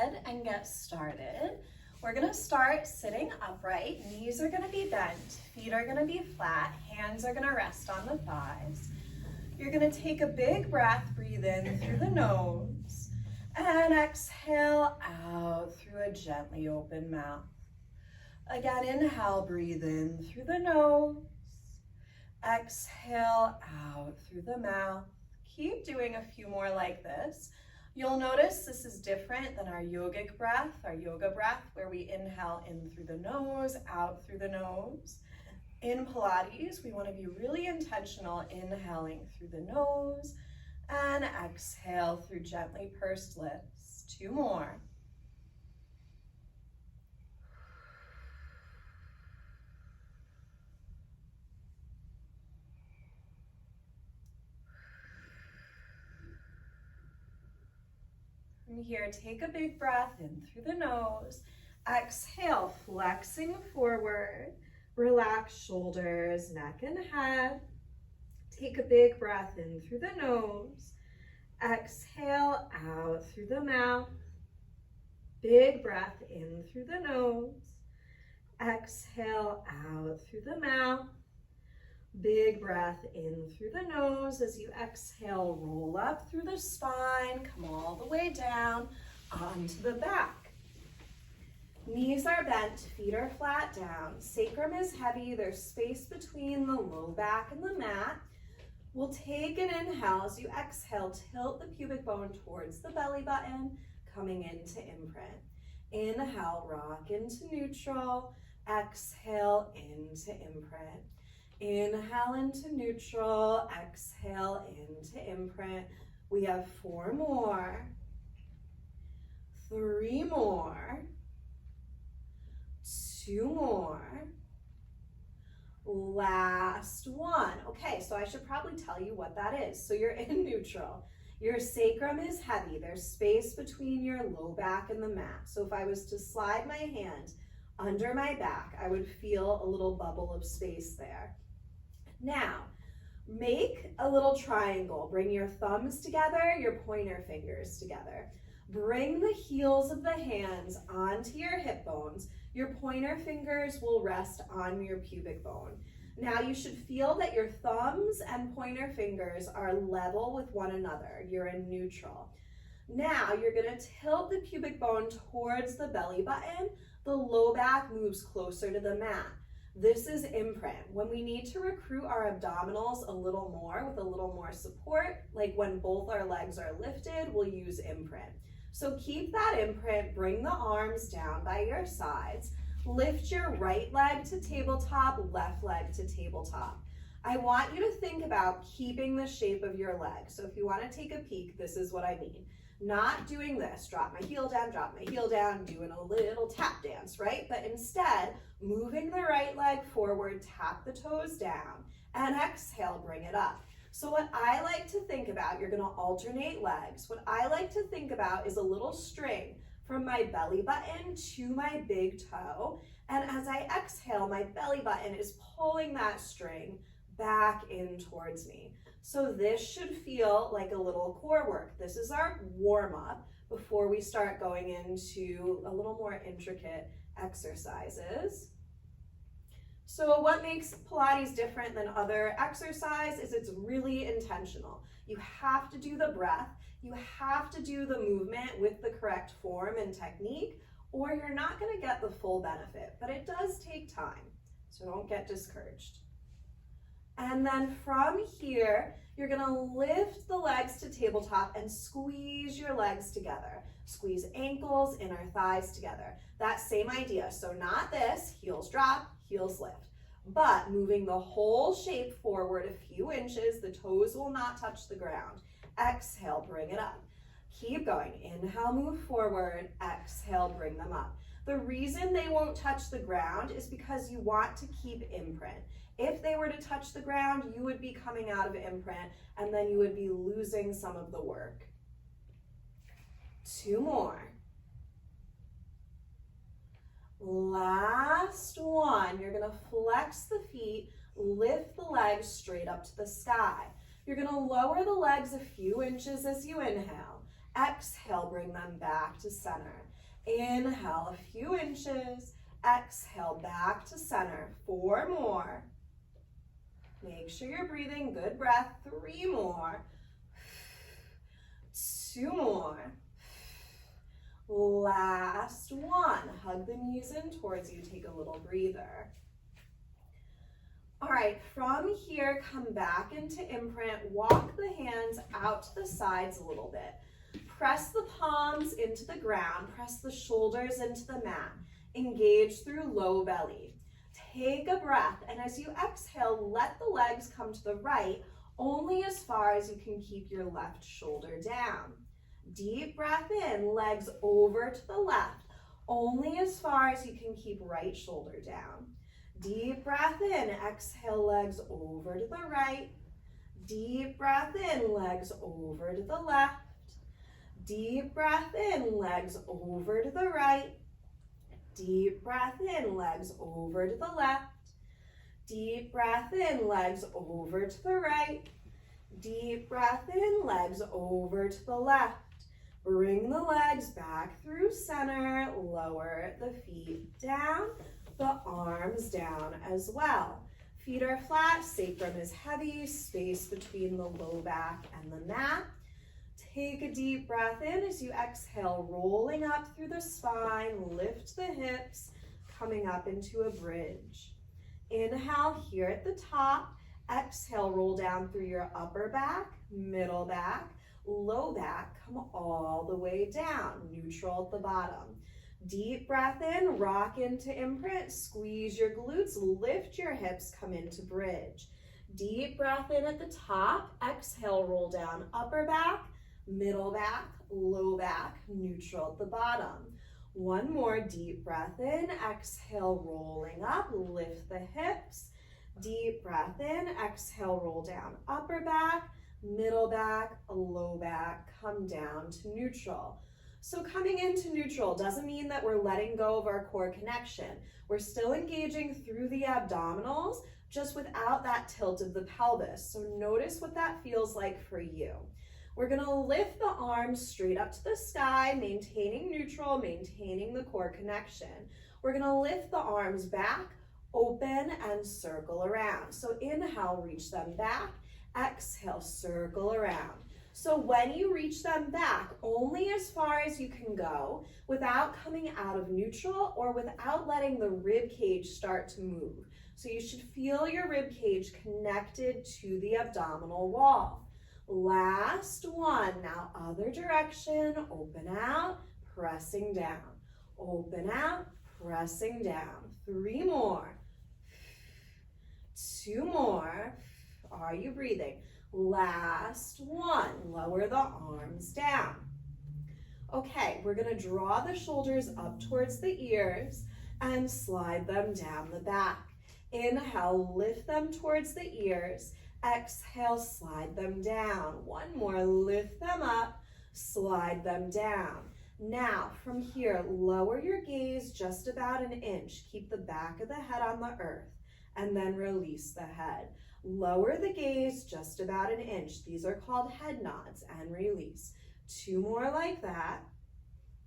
ahead and get started. We're gonna start sitting upright. Knees are gonna be bent, feet are gonna be flat, hands are gonna rest on the thighs. You're gonna take a big breath, breathe in through the nose, and exhale out through a gently open mouth. Again, inhale, breathe in through the nose, exhale out through the mouth. Keep doing a few more like this. You'll notice this is different than our yogic breath, our yoga breath, where we inhale in through the nose, out through the nose. In Pilates, we want to be really intentional, inhaling through the nose and exhale through gently pursed lips. 2 more. From here, take a big breath in through the nose. Exhale, flexing forward. Relax shoulders, neck, and head. Take a big breath in through the nose. Exhale out through the mouth. Big breath in through the nose. Exhale out through the mouth. Big breath in through the nose. As you exhale, roll up through the spine, come all the way down onto the back. Knees are bent, feet are flat down. Sacrum is heavy, there's space between the low back and the mat. We'll take an inhale. As you exhale, tilt the pubic bone towards the belly button, coming into imprint. Inhale, rock into neutral. Exhale, into imprint. Inhale into neutral, exhale into imprint. We have 4 more, 3 more, 2 more, last one. Okay, so I should probably tell you what that is. So you're in neutral. Your sacrum is heavy. There's space between your low back and the mat. So if I was to slide my hand under my back, I would feel a little bubble of space there. Now, make a little triangle. Bring your thumbs together, your pointer fingers together. Bring the heels of the hands onto your hip bones. Your pointer fingers will rest on your pubic bone. Now you should feel that your thumbs and pointer fingers are level with one another. You're in neutral. Now you're going to tilt the pubic bone towards the belly button. The low back moves closer to the mat. This is imprint. When we need to recruit our abdominals a little more with a little more support, like when both our legs are lifted, we'll use imprint. So keep that imprint, bring the arms down by your sides, lift your right leg to tabletop, left leg to tabletop. I want you to think about keeping the shape of your leg. So if you want to take a peek, this is what I mean. Not doing this, drop my heel down, doing a little tap dance, right? But instead, moving the right leg forward, tap the toes down, and exhale, bring it up. So what I like to think about, you're gonna alternate legs. What I like to think about is a little string from my belly button to my big toe. And as I exhale, my belly button is pulling that string back in towards me. So this should feel like a little core work. This is our warm-up before we start going into a little more intricate exercises. So what makes Pilates different than other exercise is it's really intentional. You have to do the breath, you have to do the movement with the correct form and technique, or you're not going to get the full benefit, but it does take time, so don't get discouraged. And then from here, you're gonna lift the legs to tabletop and squeeze your legs together. Squeeze ankles, inner thighs together. That same idea, so not this, heels drop, heels lift, but moving the whole shape forward a few inches, the toes will not touch the ground. Exhale, bring it up. Keep going, inhale, move forward, exhale, bring them up. The reason they won't touch the ground is because you want to keep imprint. If they were to touch the ground, you would be coming out of imprint and then you would be losing some of the work. 2 more. Last one. You're gonna flex the feet, lift the legs straight up to the sky. You're gonna lower the legs a few inches as you inhale. Exhale, bring them back to center. Inhale, a few inches. Exhale, back to center. 4 more. Make sure you're breathing. Good breath. 3 more. 2 more. Last one. Hug the knees in towards you. Take a little breather. All right, from here, come back into imprint. Walk the hands out to the sides a little bit. Press the palms into the ground. Press the shoulders into the mat. Engage through low belly. Take a breath, and as you exhale, let the legs come to the right, only as far as you can keep your left shoulder down. Deep breath in, legs over to the left, only as far as you can keep right shoulder down. Deep breath in, exhale, legs over to the right. Deep breath in, legs over to the left. Deep breath in, legs over to the right. Deep breath in, legs over to the left. Deep breath in, legs over to the right. Deep breath in, legs over to the left. Bring the legs back through center. Lower the feet down, the arms down as well. Feet are flat, sacrum is heavy, space between the low back and the mat. Take a deep breath in as you exhale, rolling up through the spine, lift the hips, coming up into a bridge. Inhale here at the top, exhale, roll down through your upper back, middle back, low back, come all the way down, neutral at the bottom. Deep breath in, rock into imprint, squeeze your glutes, lift your hips, come into bridge. Deep breath in at the top, exhale, roll down upper back, middle back, low back, neutral at the bottom. One more deep breath in, exhale, rolling up, lift the hips. Deep breath in, exhale, roll down upper back, middle back, low back, come down to neutral. So coming into neutral doesn't mean that we're letting go of our core connection. We're still engaging through the abdominals, just without that tilt of the pelvis. So notice what that feels like for you. We're gonna lift the arms straight up to the sky, maintaining neutral, maintaining the core connection. We're gonna lift the arms back, open, and circle around. So inhale, reach them back. Exhale, circle around. So when you reach them back, only as far as you can go without coming out of neutral or without letting the rib cage start to move. So you should feel your rib cage connected to the abdominal wall. Last one. Now other direction. Open out, pressing down. Open out, pressing down. 3 more. 2 more. Are you breathing? Last one. Lower the arms down. Okay, we're going to draw the shoulders up towards the ears and slide them down the back. Inhale, lift them towards the ears. Exhale, slide them down. One more, lift them up, slide them down. Now, from here, lower your gaze just about an inch. Keep the back of the head on the earth, and then release the head. Lower the gaze just about an inch. These are called head nods, and release. 2 more like that,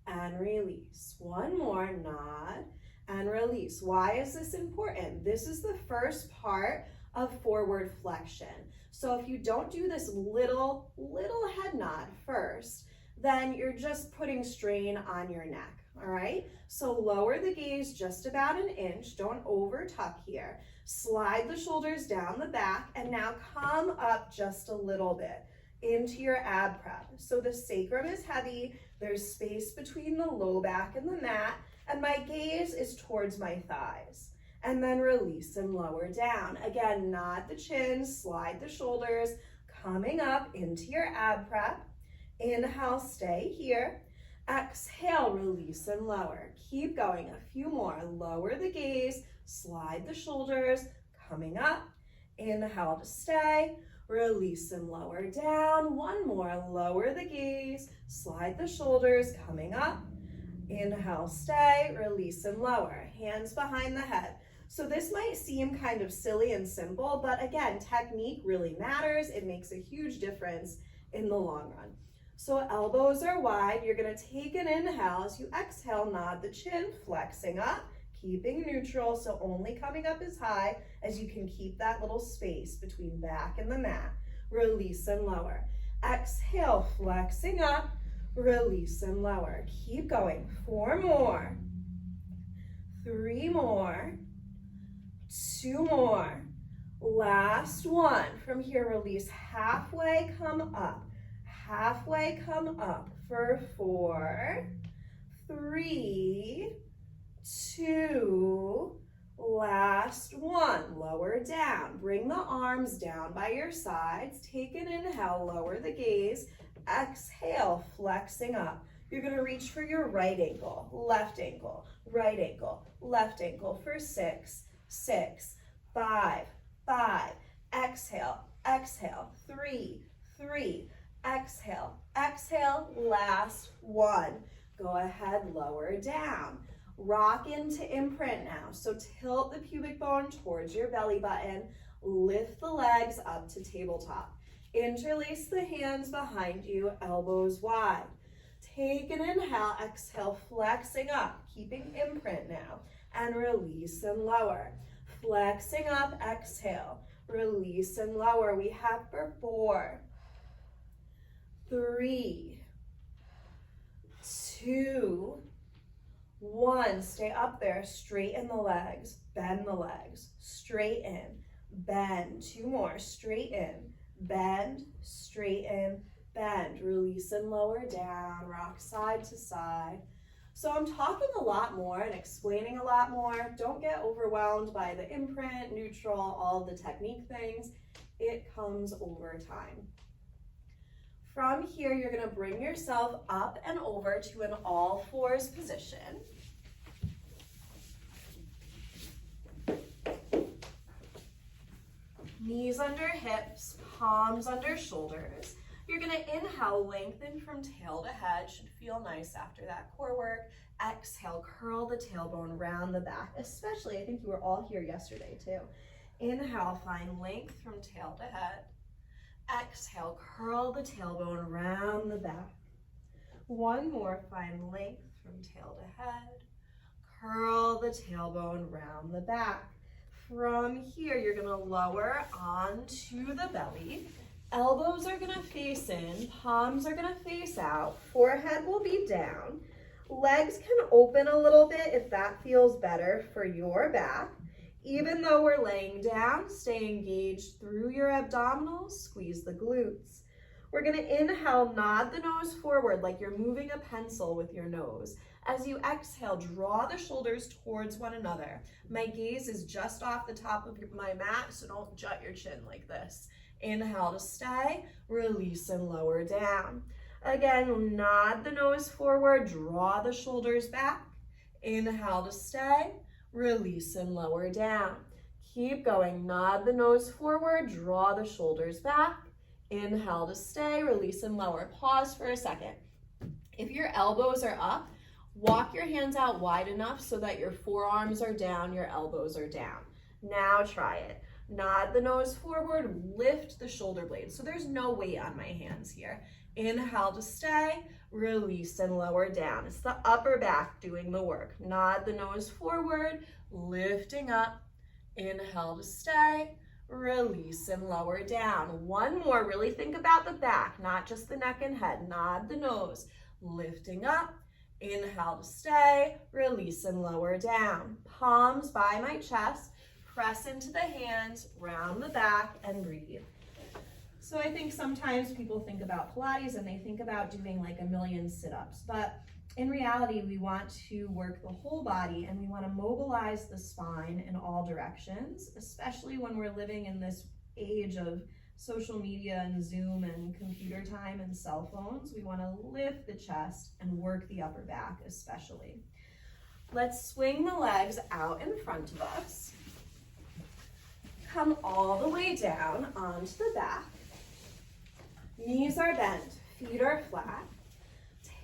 and release. 1 more, nod, and release. Why is this important? This is the first part of forward flexion. So if you don't do this little head nod first, then you're just putting strain on your neck, all right? So lower the gaze just about an inch. Don't over tuck here. Slide the shoulders down the back, and now come up just a little bit into your ab prep. So the sacrum is heavy. There's space between the low back and the mat, and my gaze is towards my thighs. And then release and lower down. Again, nod the chin, slide the shoulders, coming up into your ab prep. Inhale, stay here. Exhale, release and lower. Keep going, a few more. Lower the gaze, slide the shoulders, coming up. Inhale to stay, release and lower down. 1 more, lower the gaze, slide the shoulders, coming up. Inhale, stay, release and lower. Hands behind the head. So this might seem kind of silly and simple, but again, technique really matters. It makes a huge difference in the long run. So elbows are wide. You're gonna take an inhale. As you exhale, nod the chin, flexing up, keeping neutral, so only coming up as high as you can keep that little space between back and the mat. Release and lower. Exhale, flexing up, release and lower. Keep going. 4 more. 3 more. 2 more. Last one. From here, release halfway, come up. Halfway, come up for 4, 3, 2, last one. Lower down. Bring the arms down by your sides. Take an inhale, lower the gaze. Exhale, flexing up. You're gonna reach for your right ankle, left ankle, right ankle, left ankle for 6, 6, 5, 5. Exhale, exhale, 3, 3. Exhale, exhale, last one. Go ahead, lower down. Rock into imprint now. So tilt the pubic bone towards your belly button. Lift the legs up to tabletop. Interlace the hands behind you, elbows wide. Take an inhale, exhale, flexing up, keeping imprint now. And release and lower. Flexing up, exhale. Release and lower. We have for 4, 3, 2, 1. Stay up there. Straighten the legs. Bend the legs. Straighten. Bend. 2 more. Straighten. Bend. Straighten. Bend. Release and lower down. Rock side to side. So I'm talking a lot more and explaining a lot more. Don't get overwhelmed by the imprint, neutral, all the technique things. It comes over time. From here, you're gonna bring yourself up and over to an all fours position. Knees under hips, palms under shoulders. You're gonna inhale, lengthen from tail to head. Should feel nice after that core work. Exhale, curl the tailbone round the back. Especially, I think you were all here yesterday too. Inhale, find length from tail to head. Exhale, curl the tailbone round the back. One more, find length from tail to head. Curl the tailbone round the back. From here, you're gonna lower onto the belly. Elbows are gonna face in, palms are gonna face out, forehead will be down. Legs can open a little bit if that feels better for your back. Even though we're laying down, stay engaged through your abdominals, squeeze the glutes. We're gonna inhale, nod the nose forward like you're moving a pencil with your nose. As you exhale, draw the shoulders towards one another. My gaze is just off the top of my mat, so don't jut your chin like this. Inhale to stay, release and lower down. Again, nod the nose forward, draw the shoulders back. Inhale to stay, release and lower down. Keep going, nod the nose forward, draw the shoulders back. Inhale to stay, release and lower. Pause for a second. If your elbows are up, walk your hands out wide enough so that your forearms are down, your elbows are down. Now try it. Nod the nose forward, lift the shoulder blades. So there's no weight on my hands here. Inhale to stay, release and lower down. It's the upper back doing the work. Nod the nose forward, lifting up. Inhale to stay, release and lower down. One more, really think about the back, not just the neck and head. Nod the nose, lifting up. Inhale to stay, release and lower down. Palms by my chest. Press into the hands, round the back, and breathe. So I think sometimes people think about Pilates and they think about doing like a million sit-ups, but in reality, we want to work the whole body and we want to mobilize the spine in all directions, especially when we're living in this age of social media and Zoom and computer time and cell phones. We want to lift the chest and work the upper back especially. Let's swing the legs out in front of us. Come all the way down onto the back. Knees are bent, feet are flat.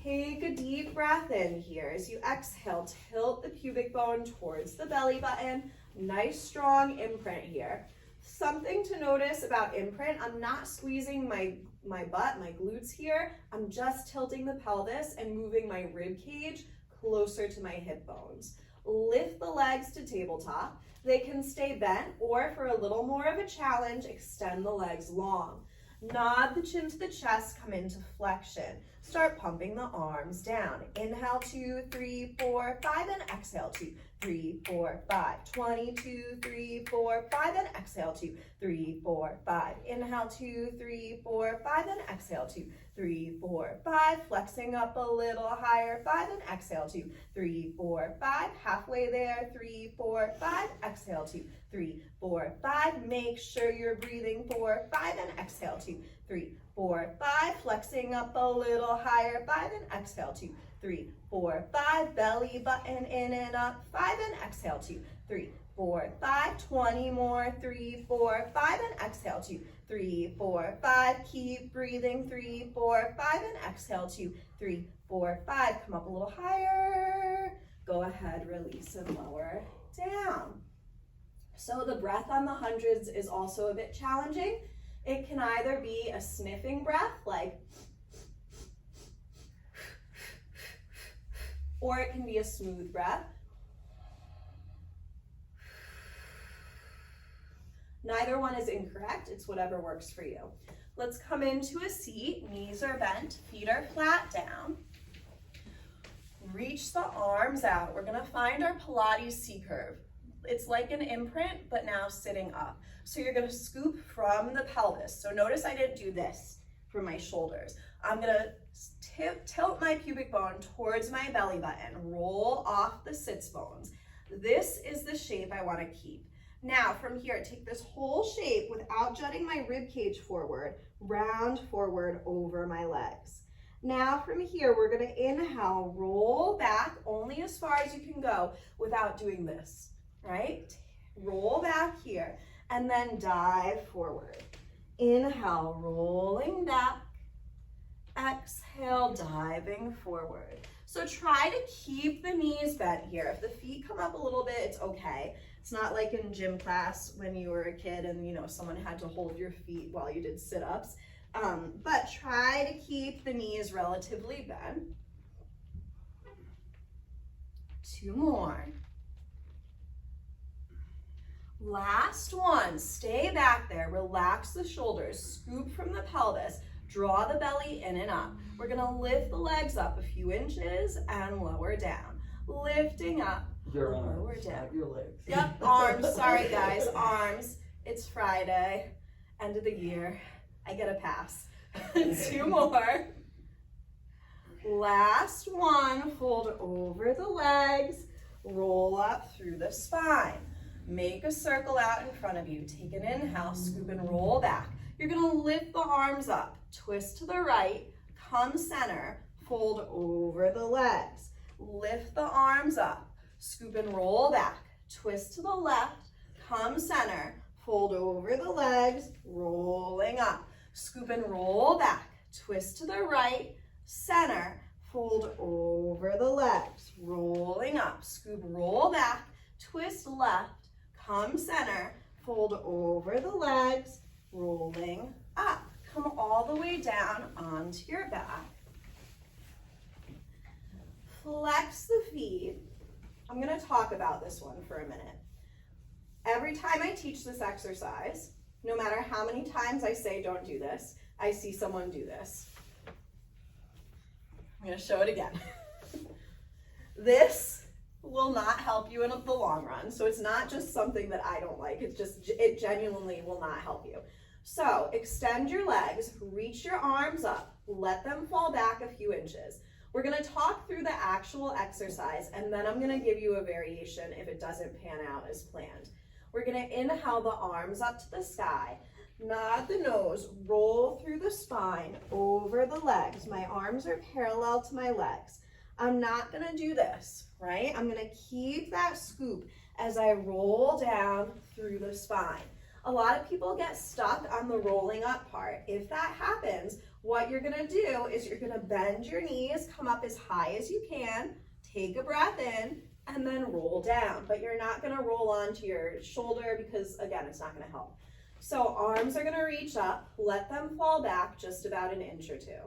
Take a deep breath in here. As you exhale, tilt the pubic bone towards the belly button. Nice strong imprint here. Something to notice about imprint, I'm not squeezing my butt, my glutes here. I'm just tilting the pelvis and moving my rib cage closer to my hip bones. Lift the legs to tabletop. They can stay bent, or for a little more of a challenge, extend the legs long. Nod the chin to the chest, come into flexion. Start pumping the arms down. Inhale, 2, 3, 4, 5, and exhale, 2, 3, 4, 5. 22, 3, 4, 5, and exhale, 2, 3, 4, 5. Inhale, 2, 3, 4, 5, and exhale, 2, 3, 4, 5. Flexing up a little higher, 5, and exhale, 2, 3, 4, 5. Halfway there, 3, 4, 5. Exhale, 2, 3, 4, 5. Make sure you're breathing, 4, 5, and exhale, 2, 3, 4, 5. Flexing up a little higher, 5, and exhale, 2, 3, 4, 5. Belly button in and up, 5, and exhale, 2, 3, 4, 5. 20 more, 3, 4, 5, and exhale, 2, 3, 4, 5. Keep breathing, 3, 4, 5, and exhale, 2, 3, 4, 5. Come up a little higher. Go ahead, release and lower down. So the breath on the hundreds is also a bit challenging. It can either be a sniffing breath, like, or it can be a smooth breath. Neither one is incorrect. It's whatever works for you. Let's come into a seat. Knees are bent, feet are flat down. Reach the arms out. We're gonna find our Pilates C-curve. It's like an imprint, but now sitting up. So you're gonna scoop from the pelvis. So notice I didn't do this for my shoulders. I'm gonna tilt my pubic bone towards my belly button, roll off the sits bones. This is the shape I wanna keep. Now from here, take this whole shape without jutting my rib cage forward, round forward over my legs. Now from here, we're gonna inhale, roll back only as far as you can go without doing this, right? Roll back here and then dive forward. Inhale, rolling back. Exhale, diving forward. So try to keep the knees bent here. If the feet come up a little bit, it's okay. It's not like in gym class when you were a kid and someone had to hold your feet while you did sit-ups. But try to keep the knees relatively bent. 2 more. Last one, stay back there, relax the shoulders, scoop from the pelvis, draw the belly in and up. We're gonna lift the legs up a few inches and lower down. Lifting up, lower down. Your legs. Yep, arms, sorry guys, arms. It's Friday, end of the year. I get a pass. 2 more. Last one, fold over the legs, roll up through the spine. Make a circle out in front of you. Take an inhale, scoop and roll back. You're gonna lift the arms up, twist to the right, come center, fold over the legs. Lift the arms up, scoop and roll back, twist to the left, come center, fold over the legs, rolling up. Scoop and roll back, twist to the right, center, fold over the legs, rolling up. Scoop, roll back, twist left, come center, fold over the legs, rolling up. Come all the way down onto your back. Flex the feet. I'm gonna talk about this one for a minute. Every time I teach this exercise, no matter how many times I say don't do this, I see someone do this. I'm gonna show it again. This will not help you in the long run. So it's not just something that I don't like, it genuinely will not help you. So extend your legs, reach your arms up, let them fall back a few inches. We're gonna talk through the actual exercise and then I'm gonna give you a variation if it doesn't pan out as planned. We're gonna inhale the arms up to the sky, nod the nose, roll through the spine, over the legs. My arms are parallel to my legs. I'm not gonna do this, right? I'm gonna keep that scoop as I roll down through the spine. A lot of people get stuck on the rolling up part. If that happens, what you're gonna do is you're gonna bend your knees, come up as high as you can, take a breath in, and then roll down. But you're not gonna roll onto your shoulder because, again, it's not gonna help. So arms are gonna reach up, let them fall back just about an inch or two.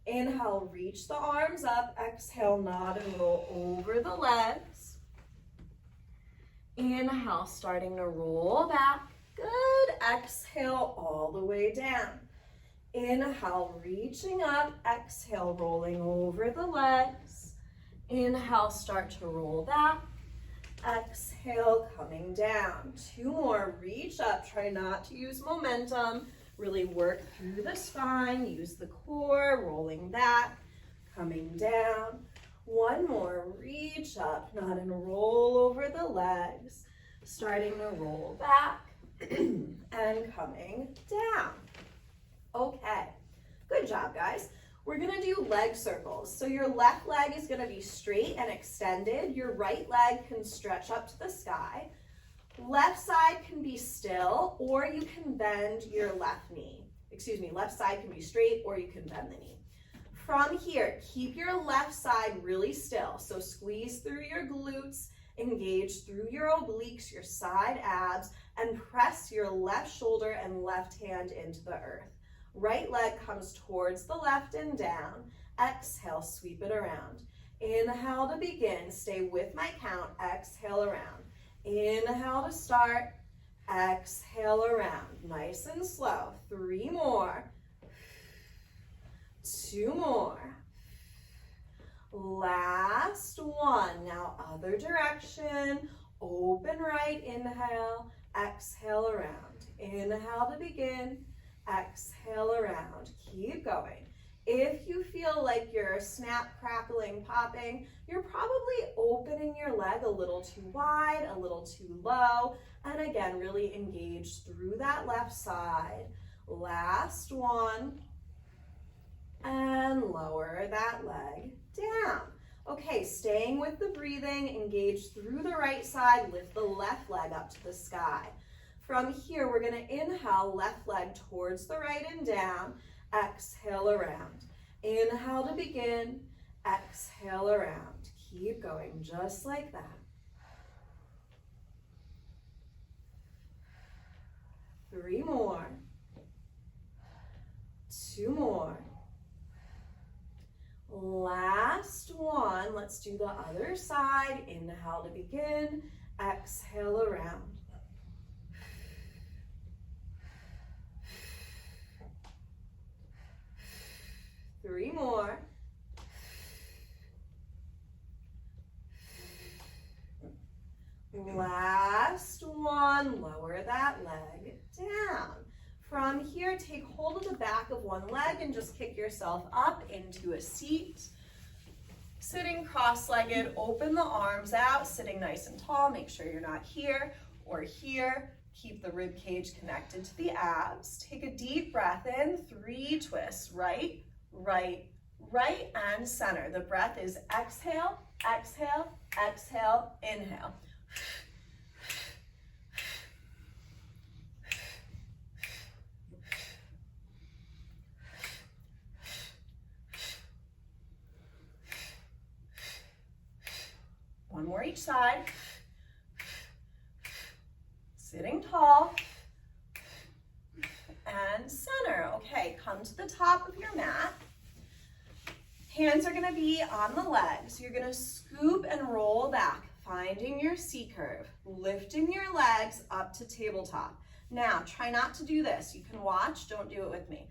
Inhale, reach the arms up. Exhale, nod and roll over the legs. Inhale, starting to roll back. Good. Exhale, all the way down. Inhale, reaching up. Exhale, rolling over the legs. Inhale, start to roll back. Exhale, coming down. 2 more. Reach up. Try not to use momentum. Really work through the spine. Use the core. Rolling back. Coming down. 1 more. Reach up. Nod and roll over the legs. Starting to roll back. And coming down. Okay. Good job, guys. We're gonna do leg circles. So your left leg is gonna be straight and extended. Your right leg can stretch up to the sky. Left side can be still, or you can bend your left knee. Excuse me, left side can be straight, or you can bend the knee. From here, keep your left side really still. So squeeze through your glutes, engage through your obliques, your side abs, and press your left shoulder and left hand into the earth. Right leg comes towards the left and down. Exhale, sweep it around. Inhale to begin. Stay with my count. Exhale around. Inhale to start. Exhale around. Nice and slow. 3 more. 2 more. Last 1. Now other direction. Open right. Inhale. Exhale around. Inhale to begin. Exhale around. Keep going. If you feel like you're snap, crackling, popping, you're probably opening your leg a little too wide, a little too low, and again, really engage through that left side. Last 1, and lower that leg down. Okay, staying with the breathing, engage through the right side, lift the left leg up to the sky. From here, we're gonna inhale, left leg towards the right and down. Exhale around. Inhale to begin. Exhale around. Keep going just like that. 3 more. 2 more. Last 1. Let's do the other side. Inhale to begin. Exhale around. 3 more. Last 1, lower that leg down. From here, take hold of the back of one leg and just kick yourself up into a seat. Sitting cross-legged, open the arms out, sitting nice and tall. Make sure you're not here or here. Keep the rib cage connected to the abs. Take a deep breath in, 3 twists, right, right, right, and center. The breath is exhale, exhale, exhale, inhale. One more each side. Sitting tall. And center. Okay, come to the top of your mat. Hands are gonna be on the legs. You're gonna scoop and roll back, finding your C curve, lifting your legs up to tabletop. Now, try not to do this. You can watch, don't do it with me.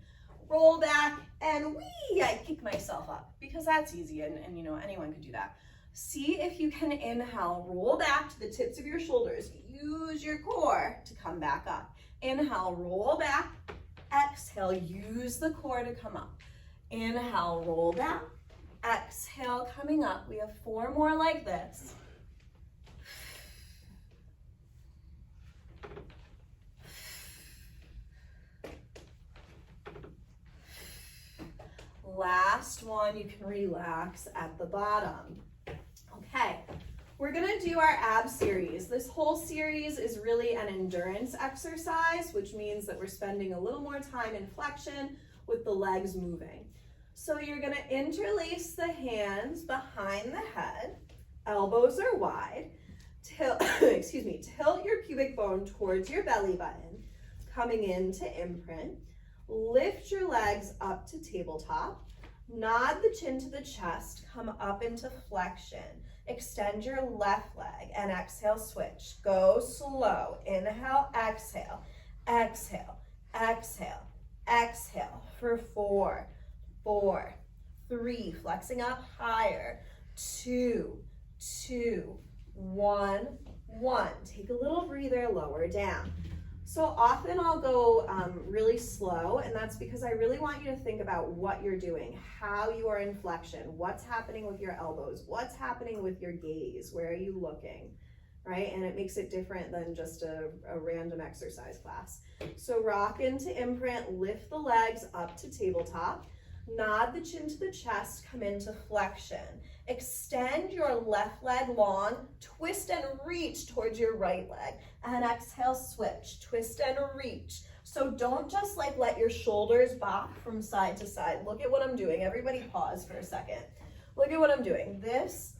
Roll back and whee, I kick myself up because that's easy and you know, anyone could do that. See if you can inhale, roll back to the tips of your shoulders. Use your core to come back up. Inhale, roll back. Exhale, use the core to come up. Inhale, roll back. Exhale, coming up. We have 4 more like this. Last one, you can relax at the bottom. Okay, we're gonna do our ab series. This whole series is really an endurance exercise, which means that we're spending a little more time in flexion with the legs moving. So you're gonna interlace the hands behind the head, elbows are wide, tilt your pubic bone towards your belly button, coming into imprint. Lift your legs up to tabletop. Nod the chin to the chest, come up into flexion. Extend your left leg and exhale, switch. Go slow. Inhale, exhale, exhale, exhale, exhale for 4, 4, 3, flexing up higher, 2, 2, 1, 1. Take a little breather, lower down. So often I'll go really slow, and that's because I really want you to think about what you're doing, how you are in flexion, what's happening with your elbows, what's happening with your gaze, where are you looking, right? And it makes it different than just a random exercise class. So rock into imprint, lift the legs up to tabletop, nod the chin to the chest, come into flexion. Extend your left leg long, twist and reach towards your right leg, and exhale, switch, twist and reach. So don't just like let your shoulders bob from side to side. Look at what I'm doing. Everybody pause for a second. Look at what I'm doing. This,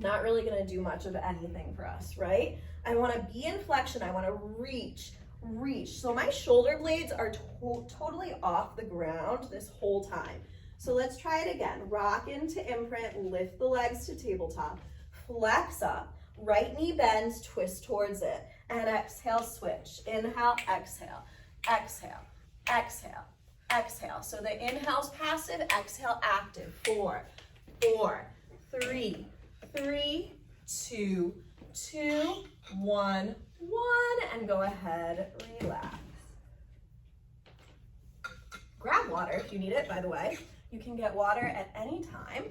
not really gonna do much of anything for us, right? I wanna be in flexion, I wanna reach, reach. So my shoulder blades are totally off the ground this whole time. So let's try it again. Rock into imprint, lift the legs to tabletop, flex up, right knee bends, twist towards it, and exhale, switch. Inhale, exhale, exhale, exhale, exhale. So the inhale's passive, exhale active. 4, 4, 3, 3, 2, 2, 1, 1, and go ahead, relax. Grab water if you need it, by the way. You can get water at any time.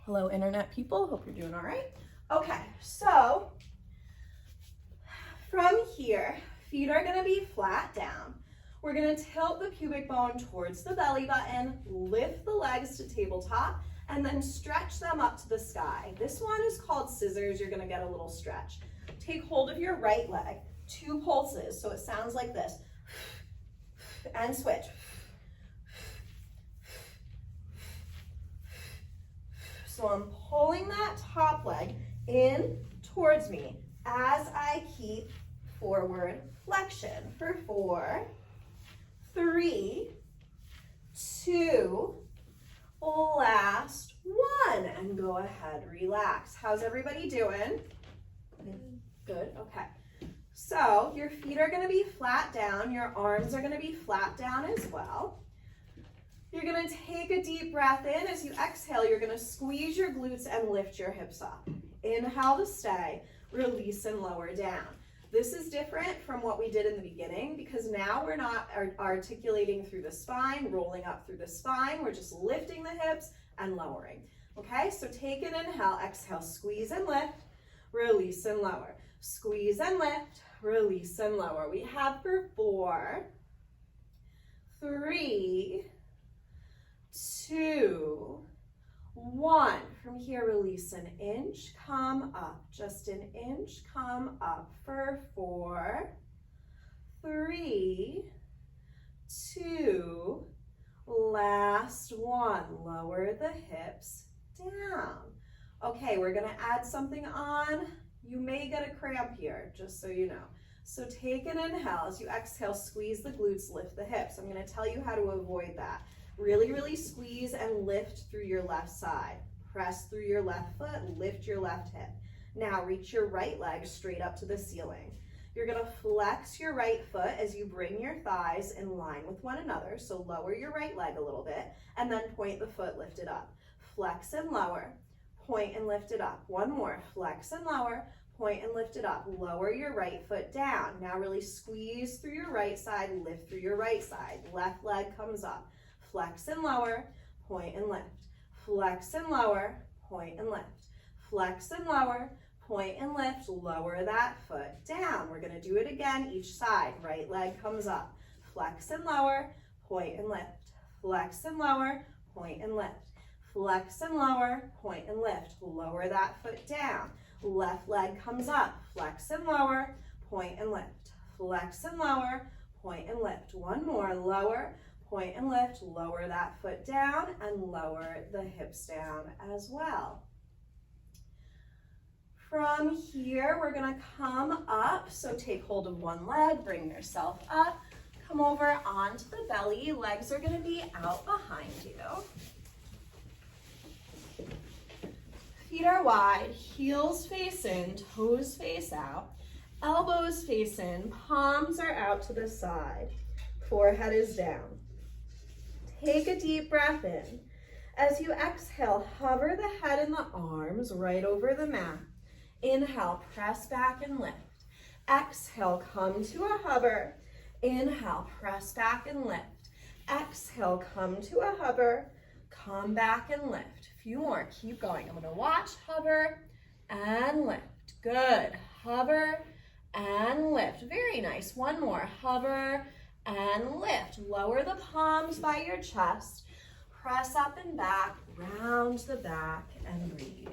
Hello, internet people. Hope you're doing all right. Okay, so from here, feet are going to be flat down. We're going to tilt the pubic bone towards the belly button, lift the legs to tabletop, and then stretch them up to the sky. This one is called scissors. You're going to get a little stretch. Take hold of your right leg, 2 pulses, so it sounds like this, and switch. So I'm pulling that top leg in towards me as I keep forward flexion for 4, 3, 2, last 1, and go ahead, relax. How's everybody doing? Good, okay. So your feet are gonna be flat down, your arms are gonna be flat down as well. You're gonna take a deep breath in. As you exhale, you're gonna squeeze your glutes and lift your hips up. Inhale to stay, release and lower down. This is different from what we did in the beginning because now we're not articulating through the spine, rolling up through the spine. We're just lifting the hips and lowering. Okay, so take an inhale, exhale, squeeze and lift, release and lower. Squeeze and lift, release and lower. We have for 4, 3, 2, 1. From here, release an inch, come up. Just an inch, come up for 4, 3, 2, last 1. Lower the hips down. Okay, we're gonna add something on. You may get a cramp here, just so you know. So take an inhale. As you exhale, squeeze the glutes, lift the hips. I'm gonna tell you how to avoid that. Really, really squeeze and lift through your left side. Press through your left foot, lift your left hip. Now reach your right leg straight up to the ceiling. You're gonna flex your right foot as you bring your thighs in line with one another. So lower your right leg a little bit and then point the foot, lift it up. Flex and lower, point and lift it up. One more, flex and lower, point and lift it up. Lower your right foot down. Now really squeeze through your right side, lift through your right side. Left leg comes up. Flex and lower, point and lift. Flex and lower, point and lift. Flex and lower, point and lift. Lower that foot down. We're gonna do it again, each side. Right leg comes up. Flex and lower, point and lift. Flex and lower, point and lift. Flex and lower, point and lift. Lower that foot down. Left leg comes up. Flex and lower, point and lift. Flex and lower, point and lift. One more, lower, point and lift, lower that foot down and lower the hips down as well. From here, we're gonna come up. So take hold of one leg, bring yourself up, come over onto the belly. Legs are gonna be out behind you. Feet are wide, heels face in, toes face out, elbows face in, palms are out to the side, forehead is down. Take a deep breath in. As you exhale, hover the head and the arms right over the mat. Inhale, press back and lift. Exhale, come to a hover. Inhale, press back and lift. Exhale, come to a hover. Come back and lift. A few more, keep going. I'm gonna watch, hover, and lift. Good, hover, and lift. Very nice, one more, hover, and lift. Lower the palms by your chest. Press up and back, round the back, and breathe.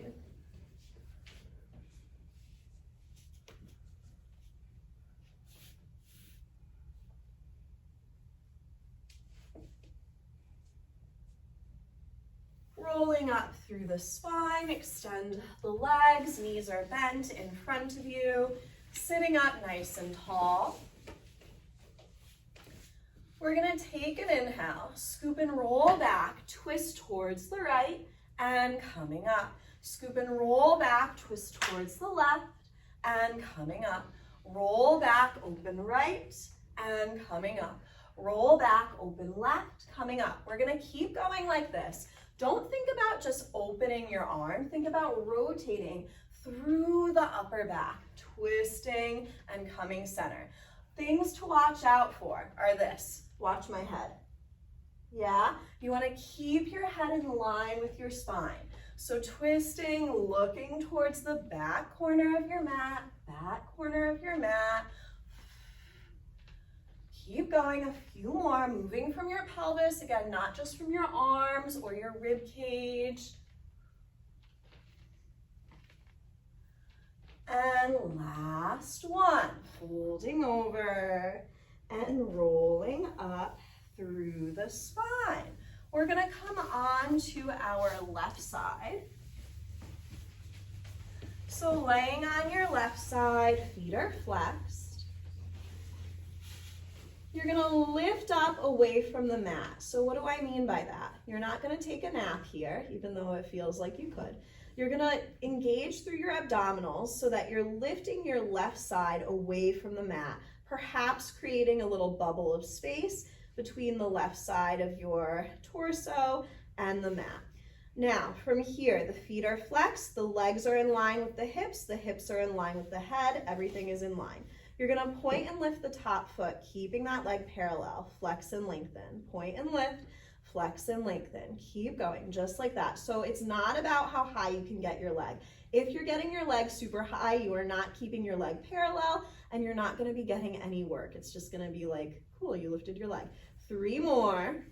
Rolling up through the spine, extend the legs, knees are bent in front of you, sitting up nice and tall. We're gonna take an inhale, scoop and roll back, twist towards the right, and coming up. Scoop and roll back, twist towards the left, and coming up. Roll back, open right, and coming up. Roll back, open left, coming up. We're gonna keep going like this. Don't think about just opening your arm. Think about rotating through the upper back, twisting and coming center. Things to watch out for are this. Watch my head. Yeah? You want to keep your head in line with your spine. So twisting, looking towards the back corner of your mat, back corner of your mat. Keep going, a few more, moving from your pelvis, again, not just from your arms or your rib cage. And last one, folding over and rolling up through the spine. We're gonna come on to our left side. So laying on your left side, feet are flexed. You're gonna lift up away from the mat. So what do I mean by that? You're not gonna take a nap here, even though it feels like you could. You're gonna engage through your abdominals so that you're lifting your left side away from the mat, perhaps creating a little bubble of space between the left side of your torso and the mat. Now, from here, the feet are flexed, the legs are in line with the hips are in line with the head, everything is in line. You're gonna point and lift the top foot, keeping that leg parallel, flex and lengthen, point and lift, flex and lengthen. Keep going, just like that. So it's not about how high you can get your leg. If you're getting your leg super high, you are not keeping your leg parallel, and you're not gonna be getting any work. It's just gonna be like, cool, you lifted your leg. 3 more,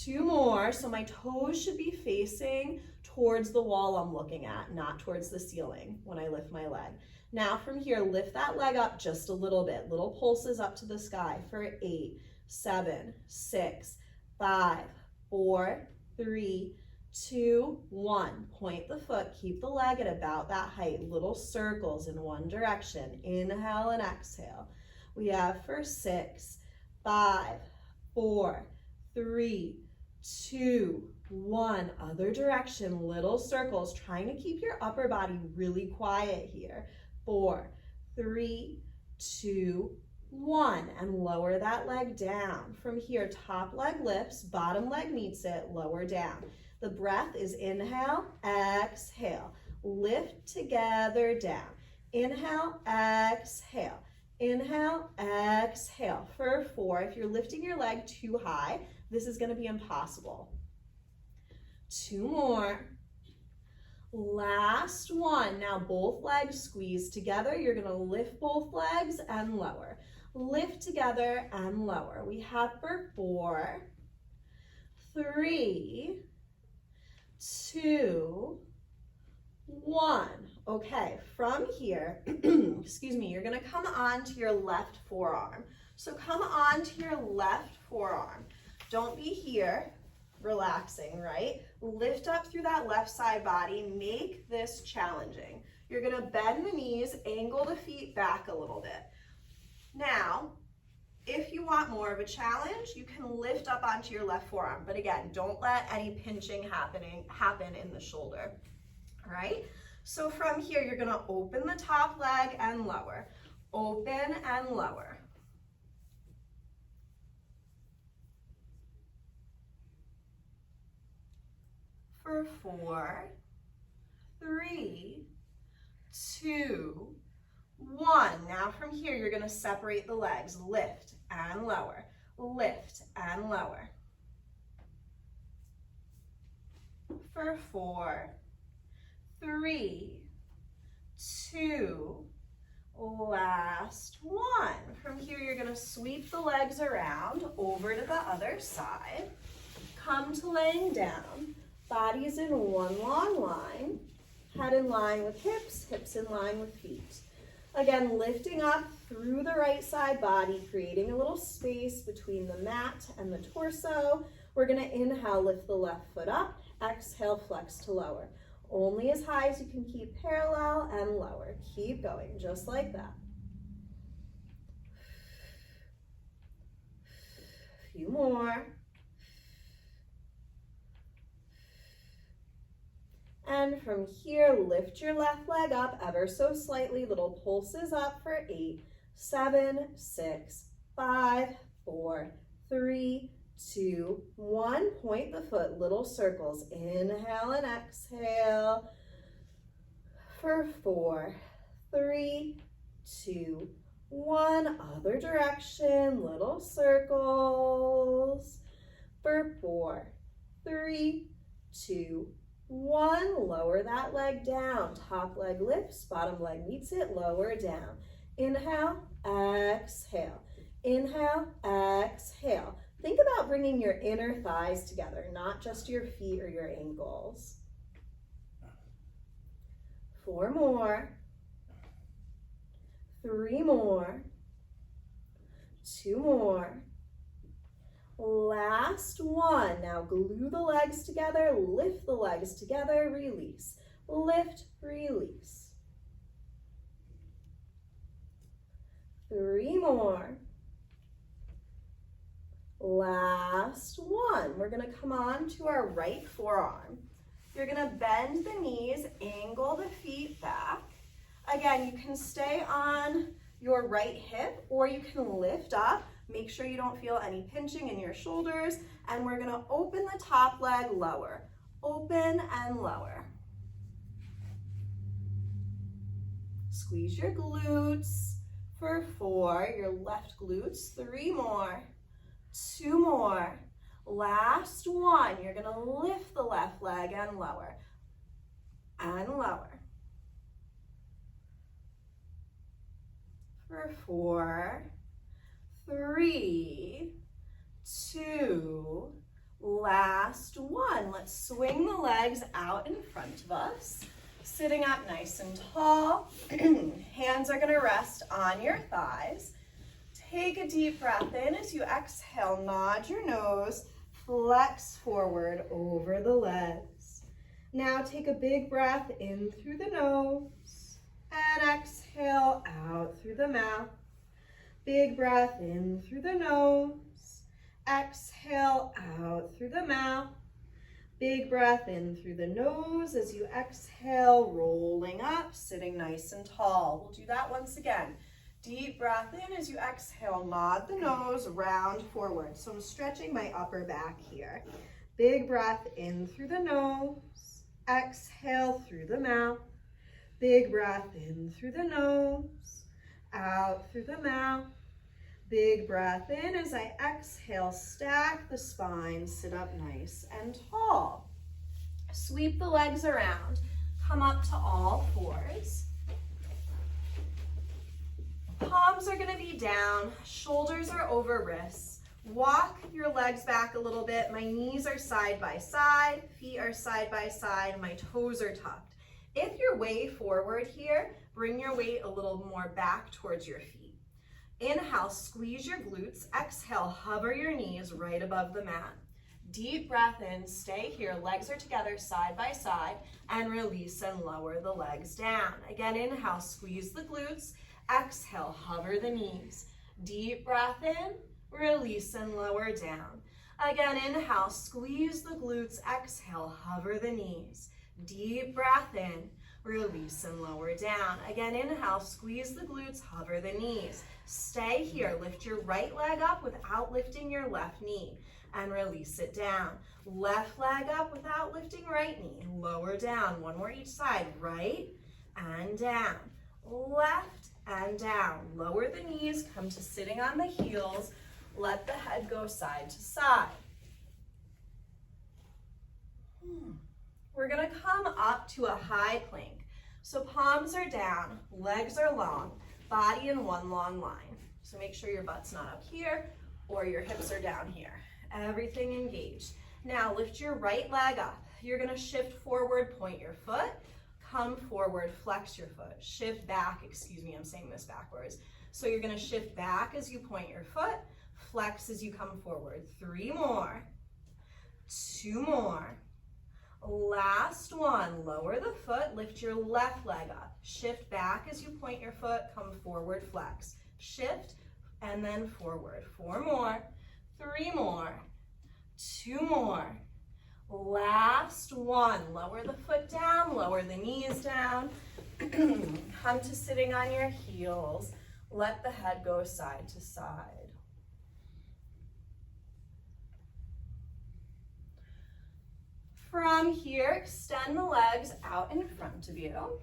2 more. So my toes should be facing towards the wall I'm looking at, not towards the ceiling when I lift my leg. Now from here, lift that leg up just a little bit. Little pulses up to the sky for 8, 7, 6, 5, 4, 3, 2, 1. Point the foot, keep the leg at about that height. Little circles in one direction. Inhale and exhale. We have for 6, 5, 4, 3, 2, 1. Other direction, little circles, trying to keep your upper body really quiet here. 4, 3, 2, 1, and lower that leg down. From here, top leg lifts, bottom leg meets it, lower down. The breath is inhale, exhale. Lift together, down. Inhale, exhale. Inhale, exhale. For 4, if you're lifting your leg too high, this is gonna be impossible. 2 more. Last one. Now both legs squeeze together. You're gonna lift both legs and lower. Lift together and lower. We have for 4, 3, 2, 1. Okay, from here, excuse me, you're gonna come on to your left forearm. So come on to your left forearm. Don't be here. relaxing, right? Lift up through that left side body, make this challenging. You're gonna bend the knees, angle the feet back a little bit. Now, if you want more of a challenge, you can lift up onto your left forearm, but again, don't let any pinching happen in the shoulder, all right? So from here, you're gonna open the top leg and lower, open and lower. For 4, 3, 2, 1. Now from here, you're gonna separate the legs, lift and lower, lift and lower. For 4, 3, 2, last 1. From here, you're gonna sweep the legs around over to the other side. Come to laying down. Body's in one long line. Head in line with hips, hips in line with feet. Again, lifting up through the right side body, creating a little space between the mat and the torso. We're gonna inhale, lift the left foot up. Exhale, flex to lower. Only as high as you can keep parallel and lower. Keep going, just like that. A few more. And from here, lift your left leg up ever so slightly. Little pulses up for 8, 7, 6, 5, 4, 3, 2, 1. Point the foot, little circles. Inhale and exhale. For 4, 3, 2, 1. Other direction, little circles. For 4, 3, 2, 1, lower that leg down. Top leg lifts, bottom leg meets it, lower down. Inhale, exhale. Inhale, exhale. Think about bringing your inner thighs together, not just your feet or your ankles. 4 more. 3 more. 2 more. Last 1. Now glue the legs together, lift the legs together, release. Lift, release. 3 more. Last 1. We're gonna come on to our right forearm. You're gonna bend the knees, angle the feet back. Again, you can stay on your right hip or you can lift up. Make sure you don't feel any pinching in your shoulders. And we're gonna open the top leg, lower. Open and lower. Squeeze your glutes for 4, your left glutes. 3 more, 2 more. Last 1, you're gonna lift the left leg and lower. And lower. For 4, 3, 2, last 1. Let's swing the legs out in front of us. Sitting up nice and tall. Hands are gonna rest on your thighs. Take a deep breath in. As you exhale, nod your nose, flex forward over the legs. Now take a big breath in through the nose and exhale out through the mouth. Big breath in through the nose, exhale out through the mouth. Big breath in through the nose as you exhale, rolling up, sitting nice and tall. We'll do that once again. Deep breath in as you exhale, nod the nose, round forward. So I'm stretching my upper back here. Big breath in through the nose, exhale through the mouth. Big breath in through the nose, out through the mouth. Big breath in as I exhale, stack the spine, sit up nice and tall. Sweep the legs around, come up to all fours. Palms are gonna be down, shoulders are over wrists. Walk your legs back a little bit. My knees are side by side, feet are side by side, my toes are tucked. If you're way forward here, bring your weight a little more back towards your feet. Inhale, squeeze your glutes. Exhale, hover your knees right above the mat. Deep breath in, stay here, legs are together side by side, and release and lower the legs down. Again, inhale, squeeze the glutes, exhale, hover the knees. Deep breath in, release and lower down. Again, inhale, squeeze the glutes, exhale, hover the knees. Deep breath in, release and lower down. Again, inhale, squeeze the glutes, hover the knees. Stay here, lift your right leg up without lifting your left knee, and release it down. Left leg up without lifting right knee, lower down. One more each side, right and down, left and down. Lower the knees, come to sitting on the heels. Let the head go side to side. We're gonna come up to a high plank. So palms are down, legs are long, body in one long line. So make sure your butt's not up here or your hips are down here. Everything engaged. Now lift your right leg up. You're gonna shift forward, point your foot, come forward, flex your foot. Shift back, excuse me, I'm saying this backwards. So you're gonna shift back as you point your foot, flex as you come forward. 3 more, 2 more. Last one, lower the foot, lift your left leg up. Shift back as you point your foot, come forward, flex. Shift and then forward. 4 more, 3 more, 2 more. Last one, lower the foot down, lower the knees down. Come to sitting on your heels. Let the head go side to side. From here, extend the legs out in front of you.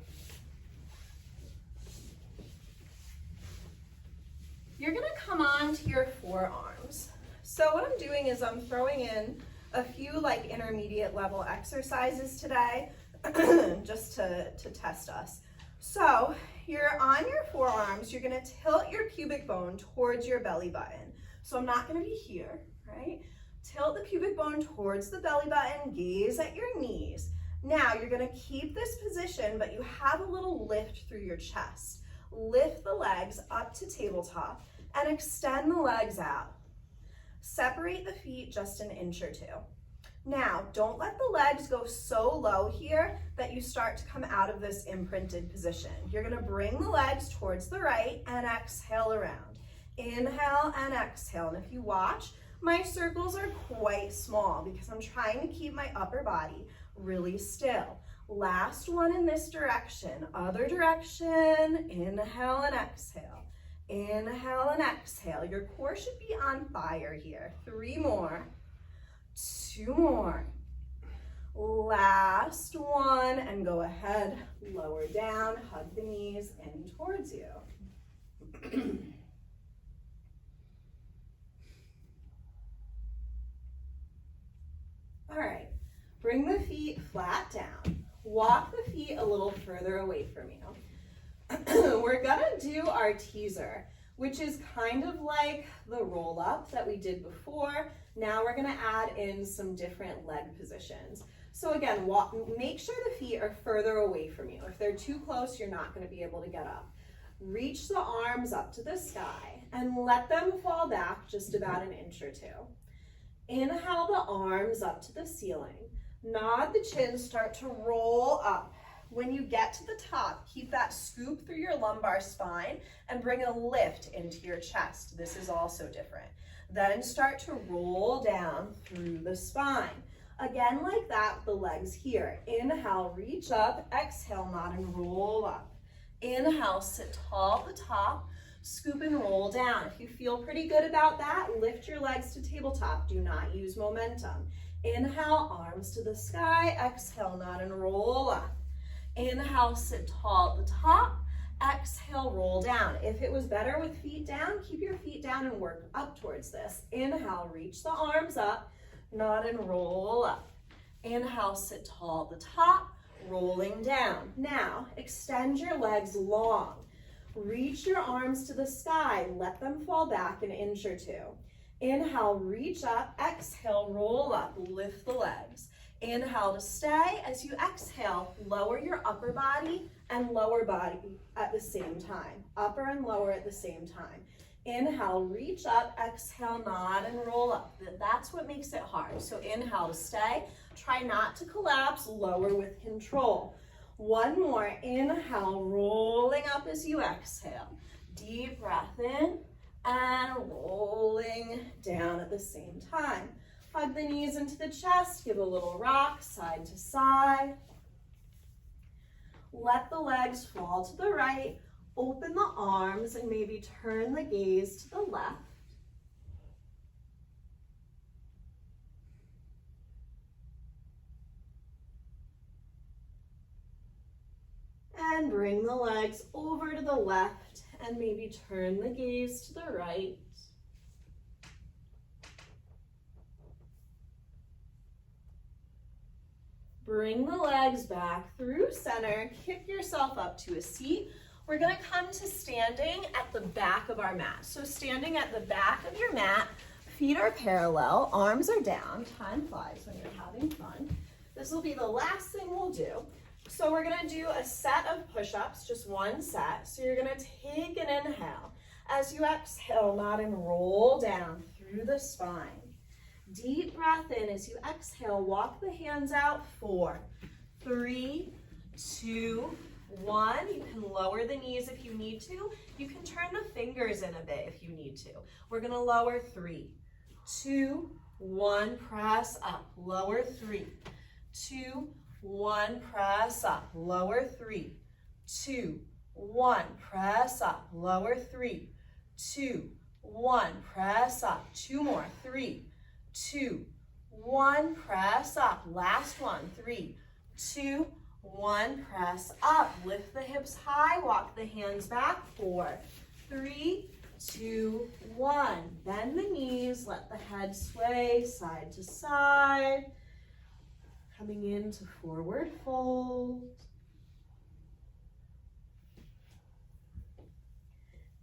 You're gonna come onto your forearms. So what I'm doing is I'm throwing in a few like intermediate level exercises today, just to test us. So you're on your forearms, you're gonna tilt your pubic bone towards your belly button. So I'm not gonna be here, right? Tilt the pubic bone towards the belly button, gaze at your knees. Now you're gonna keep this position, but you have a little lift through your chest. Lift the legs up to tabletop and extend the legs out. Separate the feet just an inch or 2. Now, don't let the legs go so low here that you start to come out of this imprinted position. You're gonna bring the legs towards the right and exhale around. Inhale and exhale. And if you watch, my circles are quite small because I'm trying to keep my upper body really still. Last one in this direction, other direction. Inhale and exhale. Inhale and exhale. Your core should be on fire here. 3 more, 2 more. Last one, and go ahead, lower down, hug the knees in towards you. All right, bring the feet flat down. Walk the feet a little further away from you. We're gonna do our teaser, which is kind of like the roll up that we did before. Now we're gonna add in some different leg positions. So again, make sure the feet are further away from you. If they're too close, you're not gonna be able to get up. Reach the arms up to the sky and let them fall back just about an inch or 2. Inhale the arms up to the ceiling. Nod the chin, start to roll up. When you get to the top, keep that scoop through your lumbar spine and bring a lift into your chest. This is also different. Then start to roll down through the spine. Again, like that, the legs here. Inhale, reach up, exhale, nod and roll up. Inhale, sit tall at the top, scoop and roll down. If you feel pretty good about that, lift your legs to tabletop. Do not use momentum. Inhale, arms to the sky. Exhale, nod and roll up. Inhale, sit tall at the top. Exhale, roll down. If it was better with feet down, keep your feet down and work up towards this. Inhale, reach the arms up, nod and roll up. Inhale, sit tall at the top, rolling down. Now, extend your legs long. Reach your arms to the sky. Let them fall back an inch or 2. Inhale, reach up. Exhale, roll up. Lift the legs. Inhale to stay. As you exhale, lower your upper body and lower body at the same time. Upper and lower at the same time. Inhale, reach up, exhale, nod and roll up. That's what makes it hard. So inhale to stay. Try not to collapse, lower with control. One more, inhale, rolling up as you exhale. Deep breath in and rolling down at the same time. Hug the knees into the chest, give a little rock, side to side. Let the legs fall to the right. Open the arms and maybe turn the gaze to the left. And bring the legs over to the left and maybe turn the gaze to the right. Bring the legs back through center. Kick yourself up to a seat. We're going to come to standing at the back of our mat. So standing at the back of your mat, feet are parallel, arms are down. Time flies when you're having fun. This will be the last thing we'll do. So we're going to do a set of push-ups, just one set. So you're going to take an inhale. As you exhale, nod and roll down through the spine. Deep breath in. As you exhale, walk the hands out. 4, 3, 2, 1. You can lower the knees if you need to. You can turn the fingers in a bit if you need to. We're going to lower. 3, 2, 1. Press up. Lower. 3, 2, 1. Press up. Lower. 3, 2, 1. Press up. Lower. 3, 2, 1. Press up. 2 more. 3, 2, 1. Press up. Last one. 3, 2, 1. Press up. Lift the hips high. Walk the hands back. 4, 3, 2, 1. Bend the knees. Let the head sway side to side. Coming into forward fold.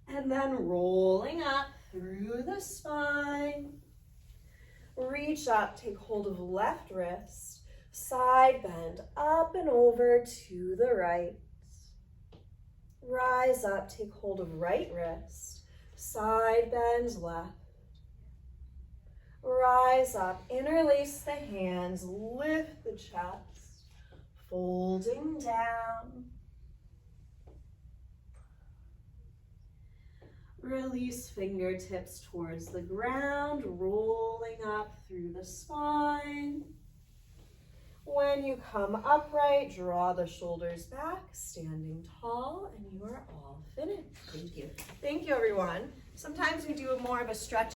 And then rolling up through the spine. Reach up, take hold of left wrist. Side bend up and over to the right. Rise up, take hold of right wrist. Side bend left. Rise up, interlace the hands, lift the chest, folding down. Release fingertips towards the ground, rolling up through the spine. When you come upright, draw the shoulders back, standing tall, and you are all finished. Thank you. Thank you, everyone. Sometimes we do more of a stretch